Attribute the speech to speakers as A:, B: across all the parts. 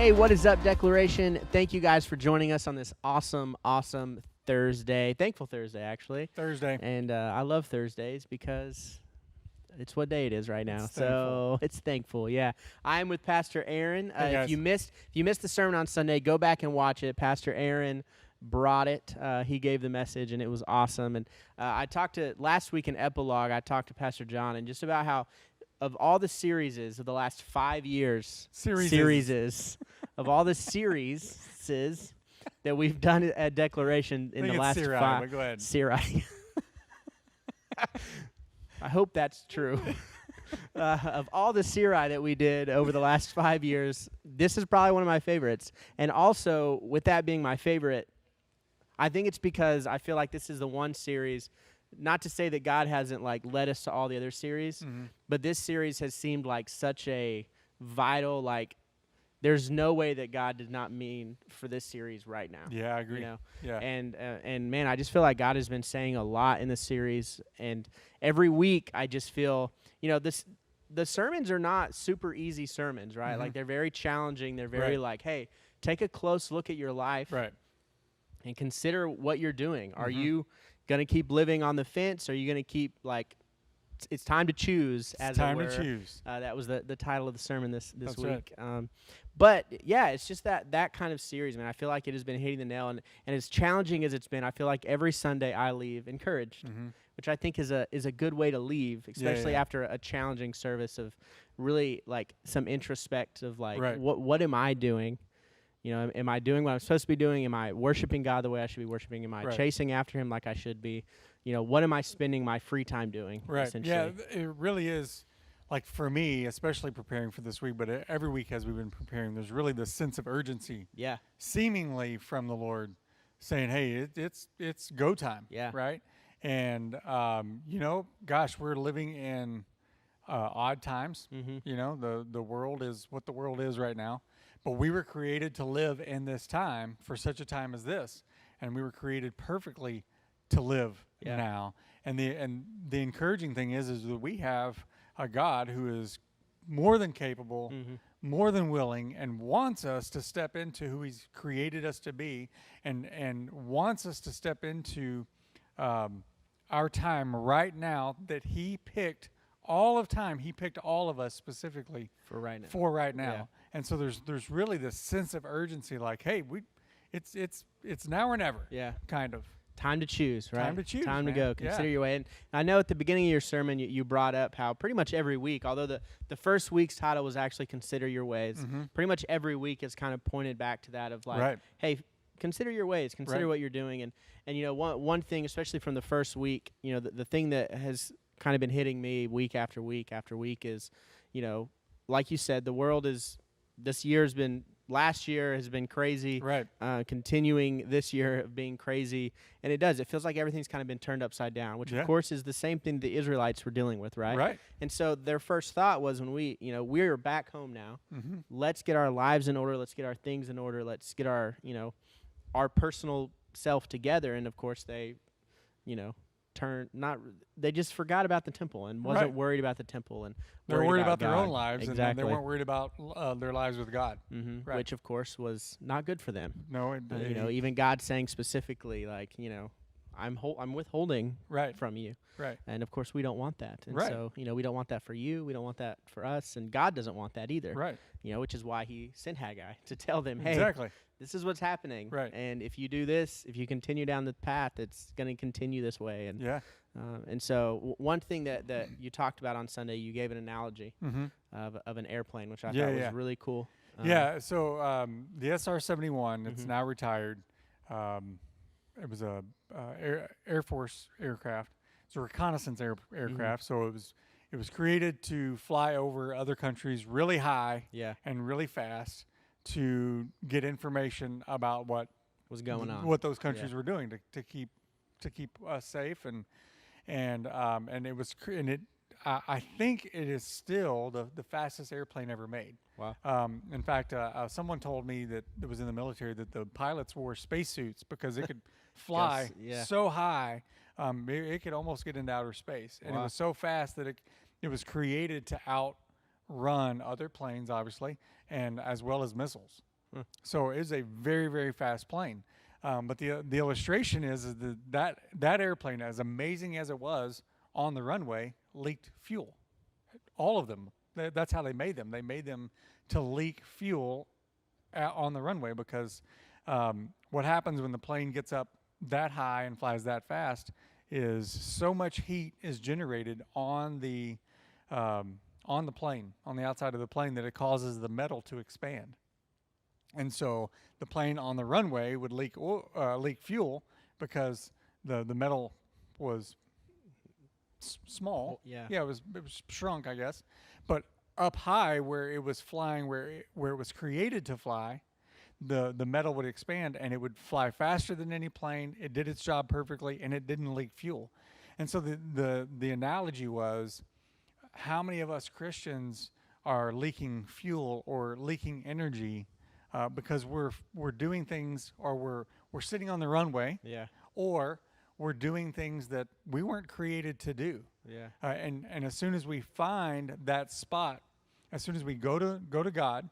A: Hey, what is up, Declaration? Thank you guys for joining us on this awesome Thursday. Thankful Thursday, actually.
B: Thursday.
A: And I love Thursdays because it's what day it is right now.
B: It's thankful.
A: It's thankful, yeah. I'm with Pastor Aaron.
B: Hey,
A: if you missed the sermon on Sunday, go back and watch it. Pastor Aaron brought it. He gave the message, and it was awesome. And last week in Epilogue, I talked to Pastor John and just about how of all the series of the last 5 years, of all the series that we've done at Declaration in the last
B: Siri,
A: 5.
B: but go ahead.
A: Siri. I hope that's true. Of all the Siri that we did over the last 5 years, this is probably one of my favorites. And also, with that being my favorite, I think it's because I feel like this is the one series. Not to say that God hasn't led us to all the other series, but this series has seemed like such a vital, there's no way that God did not mean for this series right now.
B: Yeah, I agree.
A: You know?
B: Yeah.
A: And man, I just feel like God has been saying a lot in the series, and every week I just feel, the sermons are not super easy sermons, right? Like they're very challenging. They're very hey, take a close look at your life.
B: Right.
A: And consider what you're doing. Are you going to keep living on the fence? Or are you going to keep, it's time to choose, as it were.
B: It's time to choose.
A: That was the title of the sermon this
B: That's
A: week.
B: right.
A: But, yeah, it's just that kind of series, man. I feel like it has been hitting the nail. And as challenging as it's been, I feel like every Sunday I leave encouraged, which I think is a good way to leave, especially after a challenging service of really, some introspect of, what am I doing? Am I doing what I'm supposed to be doing? Am I worshiping God the way I should be worshiping? Am I chasing after Him like I should be? What am I spending my free time doing?
B: Right. Yeah,
A: Essentially?
B: it really is. For me, especially preparing for this week, but every week as we've been preparing, there's really this sense of urgency.
A: Yeah.
B: Seemingly from the Lord, saying, "Hey, it's go time."
A: Yeah.
B: Right. And gosh, we're living in odd times. The world is what the world is right now. But we were created to live in this time for such a time as this, and we were created perfectly to live now. And the encouraging thing is that we have a God who is more than capable, more than willing, and wants us to step into who He's created us to be, and wants us to step into our time right now that He picked. All of time, He picked all of us specifically
A: For right now.
B: Yeah. And so there's really this sense of urgency, hey, it's now or never.
A: Yeah.
B: Kind of.
A: Time to choose, right?
B: Time to choose,
A: Time to
B: man.
A: go. Consider your way. And I know at the beginning of your sermon, you brought up how pretty much every week, although the first week's title was actually Consider Your Ways, pretty much every week is kind of pointed back to that of hey, consider your ways, consider what you're doing. And one thing, especially from the first week, the thing that has kind of been hitting me week after week after week is, like you said, the world is, last year has been crazy.
B: Right.
A: Continuing this year of being crazy. And it feels like everything's kind of been turned upside down, which of course is the same thing the Israelites were dealing with, right?
B: Right.
A: And so their first thought was when we're back home now, let's get our lives in order, let's get our things in order, let's get our, our personal self together. And of course they, they just forgot about the temple and wasn't worried about the temple, and
B: they're worried about
A: God.
B: their own lives.
A: Exactly.
B: And they weren't worried about their lives with God. Right.
A: Which of course was not good for them.
B: No,
A: even God saying specifically, I'm withholding from you.
B: Right.
A: And of course we don't want that. And
B: Right.
A: so, we don't want that for you. We don't want that for us. And God doesn't want that either.
B: Right.
A: Which is why He sent Haggai to tell them, hey,
B: exactly.
A: This is what's happening.
B: Right.
A: And if you do this, if you continue down the path, it's going to continue this way. And and so one thing that you talked about on Sunday, you gave an analogy of an airplane, which I thought was really cool.
B: So the SR-71, it's now retired. It was a Air Force aircraft. It's a reconnaissance aircraft. So it was created to fly over other countries really high and really fast to get information about what
A: was going on,
B: what those countries were doing to keep us safe, and it was I think it is still the fastest airplane ever made.
A: Wow.
B: In fact, someone told me that it was in the military that the pilots wore spacesuits because it could fly so high, it could almost get into outer space, and it was so fast that it was created to outrun other planes, obviously, and as well as missiles. So it was a very, very fast plane. But the illustration is that airplane, as amazing as it was on the runway, leaked fuel. All of them. That's how they made them. They made them to leak fuel on the runway because what happens when the plane gets up that high and flies that fast is so much heat is generated on the plane, on the outside of the plane, that it causes the metal to expand. And so the plane on the runway would leak fuel because the metal was small.
A: Yeah,
B: it was shrunk, I guess. But up high, where it was flying, where it was created to fly, the metal would expand and it would fly faster than any plane. It did its job perfectly, and it didn't leak fuel. And so the analogy was, how many of us Christians are leaking fuel or leaking energy because we're doing things, or we're sitting on the runway, or we're doing things that we weren't created to do. And as soon as we find that spot, as soon as we go to God,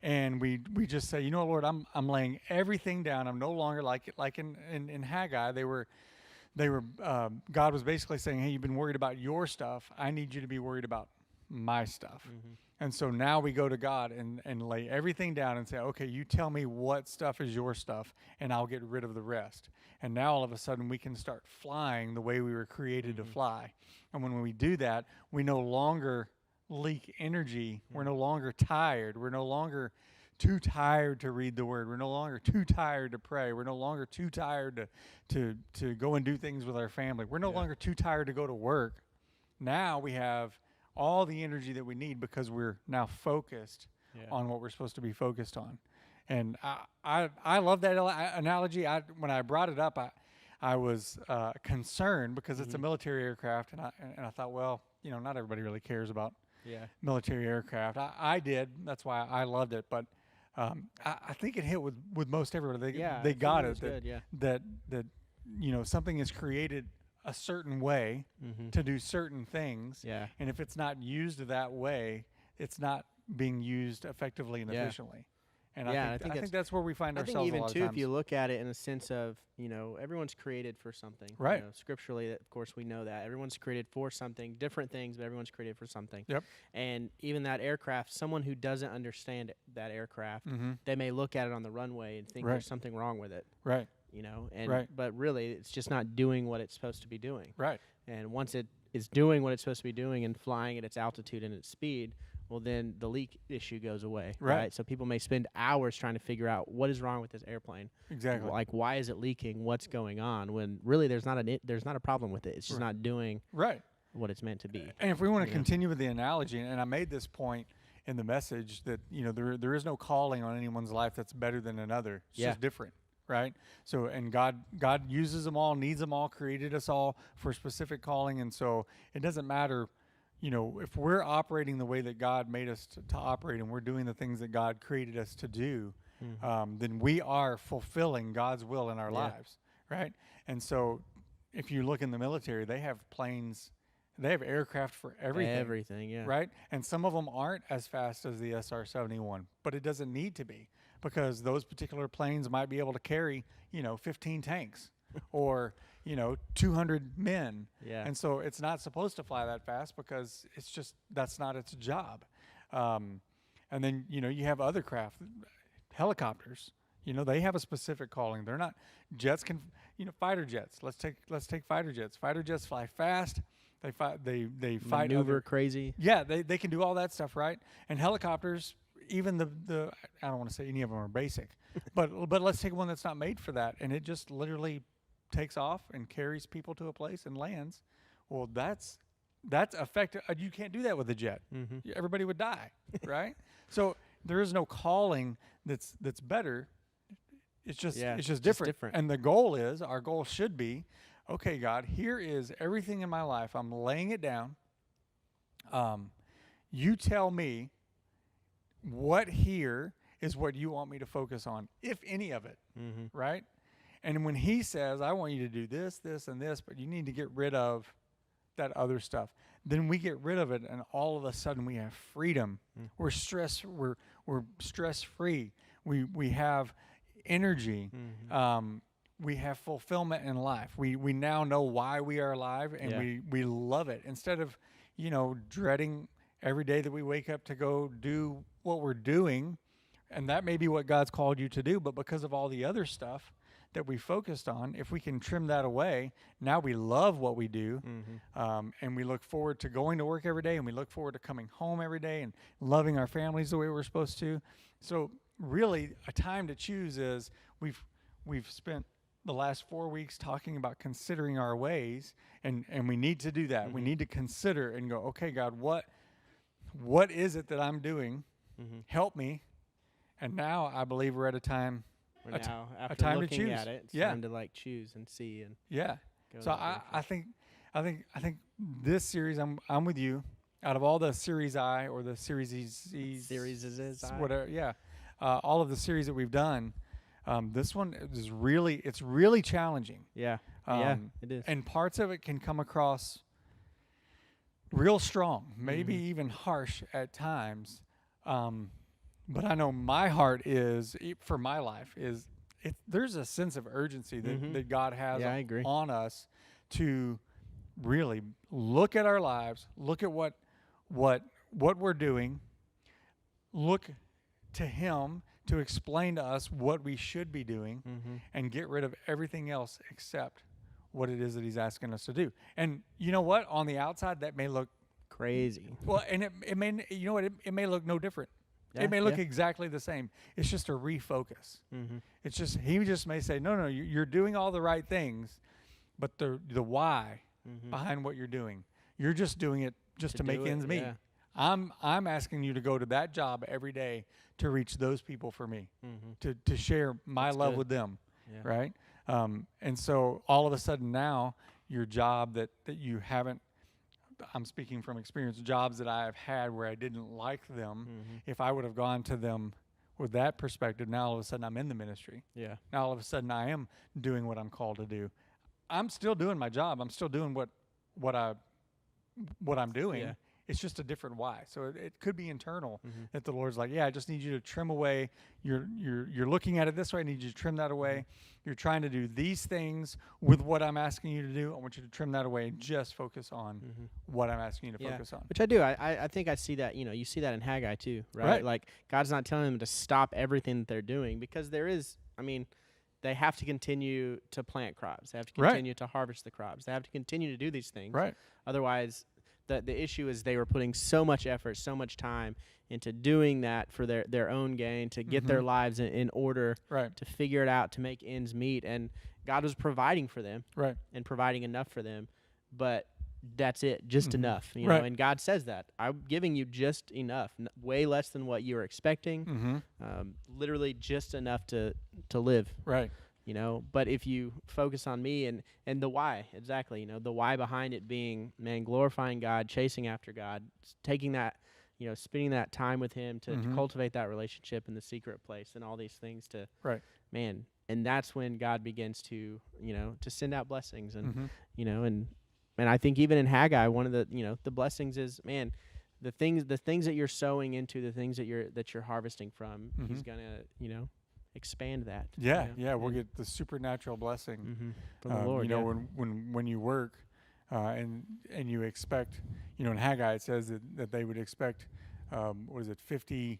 B: and we just say, you know, Lord, I'm laying everything down. I'm no longer like in Haggai. They were God was basically saying, hey, you've been worried about your stuff. I need you to be worried about my stuff. And so now we go to God and lay everything down and say, okay, you tell me what stuff is your stuff, and I'll get rid of the rest. And now all of a sudden we can start flying the way we were created to fly. And when we do that, we no longer leak energy. We're no longer tired. We're no longer too tired to read the word. We're no longer too tired to pray. We're no longer too tired to go and do things with our family. We're no longer too tired to go to work. Now we have all the energy that we need because we're now focused on what we're supposed to be focused on. And I love that analogy. When I brought it up, I was concerned because it's a military aircraft, and I thought, well, you know, not everybody really cares about military aircraft. I did. That's why I loved it. But I think it hit with most everybody. They got it. That you know, something is created a certain way to do certain things. And if it's not used that way, it's not being used effectively and efficiently. And I think that's where we find ourselves. I think
A: even
B: a lot of
A: too,
B: times.
A: if you look at it in a sense of, you know, everyone's created for something.
B: Right.
A: You know, scripturally, of course, we know that everyone's created for something, different things, but everyone's created for something. And even that aircraft, someone who doesn't understand that aircraft, they may look at it on the runway and think there's something wrong with it. You know, and but really, it's just not doing what it's supposed to be doing. And once it is doing what it's supposed to be doing and flying at its altitude and its speed, well, then the leak issue goes away. So people may spend hours trying to figure out what is wrong with this airplane. Like, why is it leaking? What's going on? When really there's not a problem with it. It's just not doing what it's meant to be.
B: And if we want to continue with the analogy, and I made this point in the message, that, you know, there is no calling on anyone's life that's better than another. It's just different. So, and God uses them all, needs them all, created us all for a specific calling. And so it doesn't matter, you know, if we're operating the way that God made us to operate, and we're doing the things that God created us to do, then we are fulfilling God's will in our lives. And so if you look in the military, they have planes, they have aircraft for everything. And some of them aren't as fast as the SR-71, but it doesn't need to be, because those particular planes might be able to carry, you know, 15 tanks or, you know, 200 men. And so it's not supposed to fly that fast because it's just, that's not its job. And then, you know, you have other craft, helicopters, you know, they have a specific calling. They're not, jets can, you know, fighter jets. Let's take fighter jets. Fighter jets fly fast. They fight
A: maneuver crazy.
B: They can do all that stuff, right? And helicopters, even the I don't want to say any of them are basic, but let's take one that's not made for that, and it just literally takes off and carries people to a place and lands. Well, that's effective. You can't do that with a jet. Everybody would die, right? So there is no calling that's better. It's just different. And the goal is, our goal should be, okay, God, here is everything in my life. I'm laying it down. You tell me what here is what you want me to focus on, if any of it, right? And when he says, I want you to do this, this, and this, but you need to get rid of that other stuff, then we get rid of it, and all of a sudden we have freedom. We're stress-free. We have energy. We have fulfillment in life. We now know why we are alive, and we love it. Instead of, dreading every day that we wake up to go do what we're doing, and that may be what God's called you to do, but because of all the other stuff that we focused on, if we can trim that away, now we love what we do, and we look forward to going to work every day, and we look forward to coming home every day and loving our families the way we're supposed to. So really, a time to choose is we've spent the last 4 weeks talking about considering our ways, and we need to do that. We need to consider and go, okay, God, what is it that I'm doing? Help me. And now I believe we're at a time.
A: Now, after
B: a time
A: looking
B: to choose.
A: at it, it's time to choose and see and
B: So I think this series, I'm with you. Out of all the Series I or the Series whatever, all of the series that we've done, this one is really challenging.
A: Yeah, it is.
B: And parts of it can come across real strong, maybe even harsh at times. But I know my heart is, for my life, there's a sense of urgency that God has on us to really look at our lives, look at what we're doing, look to Him to explain to us what we should be doing, and get rid of everything else except what it is that He's asking us to do. And you know what? On the outside, that may look
A: crazy.
B: Well, and it may, it may look no different. It may look exactly the same. It's just a refocus. It's just, He just may say, no, you're doing all the right things, but the why behind what you're doing, you're just doing it just to make ends meet. I'm asking you to go to that job every day to reach those people for me, to share my love with them, right? And so all of a sudden now, your job that you haven't, I'm speaking from experience, jobs that I have had where I didn't like them, if I would have gone to them with that perspective, now all of a sudden I'm in the ministry. Now all of a sudden I am doing what I'm called to do. I'm still doing my job. I'm still doing what I'm doing. It's just a different why. So it could be internal that the Lord's like, I just need you to trim away. You're looking at it this way. I need you to trim that away. You're trying to do these things with what I'm asking you to do. I want you to trim that away and just focus on what I'm asking you to focus on.
A: Which I do. I think I see that, you see that in Haggai too, right? Like God's not telling them to stop everything that they're doing, because there is, they have to continue to plant crops. They have to continue to harvest the crops. They have to continue to do these things. Otherwise, the issue is they were putting so much effort, so much time into doing that for their own gain, to get their lives in order, to figure it out, to make ends meet. And God was providing for them, and providing enough for them. But that's it, just enough. You know, and God says that. I'm giving you just enough, way less than what you were expecting, literally just enough to live. But if you focus on me and the why, the why behind it being, glorifying God, chasing after God, taking that, spending that time with Him to cultivate that relationship in the secret place and all these things and that's when God begins to, to send out blessings and, and I think even in Haggai, one of the, the blessings is, the things that you're sowing into, the things that you're harvesting from, He's gonna, expand that.
B: We'll get the supernatural blessing
A: from the Lord.
B: When you work and you expect, in Haggai it says that they would expect 50.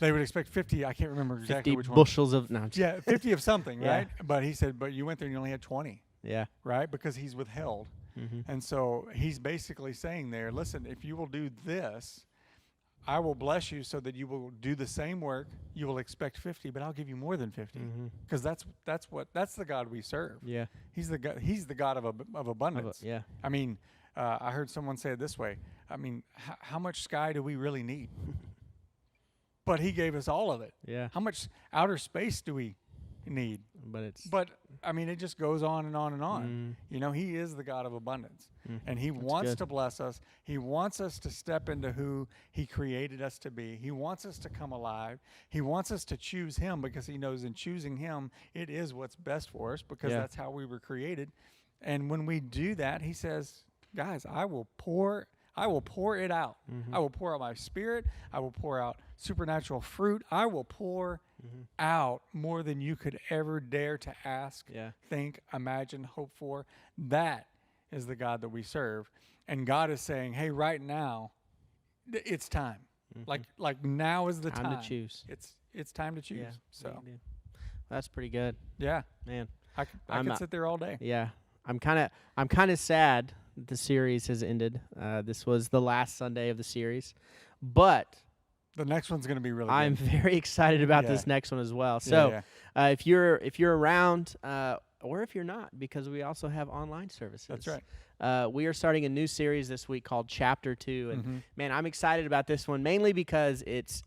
B: They would expect 50. I can't remember exactly
A: 50
B: which
A: bushels
B: one.
A: of no.
B: 50 of something, right? But he said, but you went there and you only had 20. Right, because He's withheld, and so He's basically saying there, listen, if you will do this, I will bless you so that you will do the same work. You will expect 50, but I'll give you more than 50, because that's the God we serve. He's the God of abundance. I heard someone say it this way. How much sky do we really need? But He gave us all of it. How much outer space do we need? But it just goes on and on and on. He is the God of abundance, and He wants to bless us. He wants us to step into who He created us to be. He wants us to come alive. He wants us to choose Him, because He knows in choosing Him, it is what's best for us, because that's how we were created. And when we do that, He says, guys, I will pour I will pour it out. I will pour out my Spirit. I will pour out supernatural fruit. I will pour out more than you could ever dare to ask, think, imagine, hope for. That is the God that we serve. And God is saying, hey, right now, it's time. Like now is the time
A: to choose.
B: It's time to choose.
A: Yeah,
B: so
A: that's pretty good.
B: Yeah,
A: man.
B: I could sit there all day.
A: Yeah, I'm kind of sad that the series has ended. This was the last Sunday of the series, but
B: the next one's going to be really good.
A: I'm very excited about this next one as well. So if you're around, or if you're not, because we also have online services.
B: That's right.
A: We are starting a new series this week called Chapter 2. And, man, I'm excited about this one, mainly because it's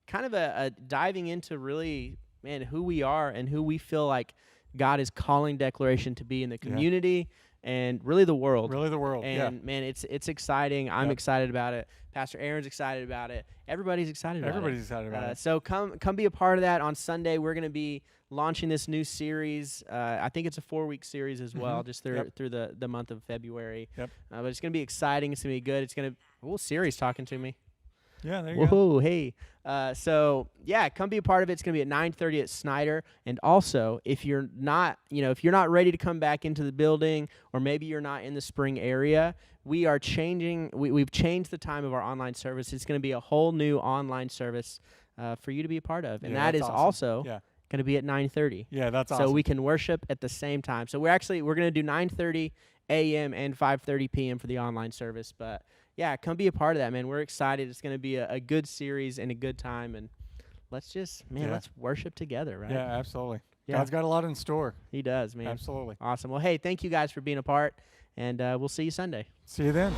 A: kind of a diving into really, man, who we are and who we feel like God is calling Declaration to be in the community and really the world.
B: Really the world,
A: And, man, it's exciting. I'm excited about it. Pastor Aaron's excited about it. Everybody's excited about it.
B: Everybody's excited about it.
A: So come be a part of that. On Sunday, we're going to be launching this new series. I think it's a 4-week series as well, just through the month of February.
B: Yep.
A: But it's going to be exciting. It's going to be good. It's going to Siri's talking to me.
B: Yeah, there you
A: go. Hey. So come be a part of it. It's going to be at 9:30 at Snyder. And also, if you're not ready to come back into the building, or maybe you're not in the Spring area, we are changing. We've changed the time of our online service. It's going to be a whole new online service for you to be a part of, and that is awesome. Also going to be at 9:30.
B: Yeah, that's awesome.
A: So we can worship at the same time. So we're going to do 9:30 a.m. and 5:30 p.m. for the online service, but. Yeah, come be a part of that, man. We're excited. It's going to be a good series and a good time, and let's let's worship together, right?
B: Yeah, absolutely. Yeah. God's got a lot in store.
A: He does, man.
B: Absolutely.
A: Awesome. Well, hey, thank you guys for being a part, and we'll see you Sunday.
B: See you then.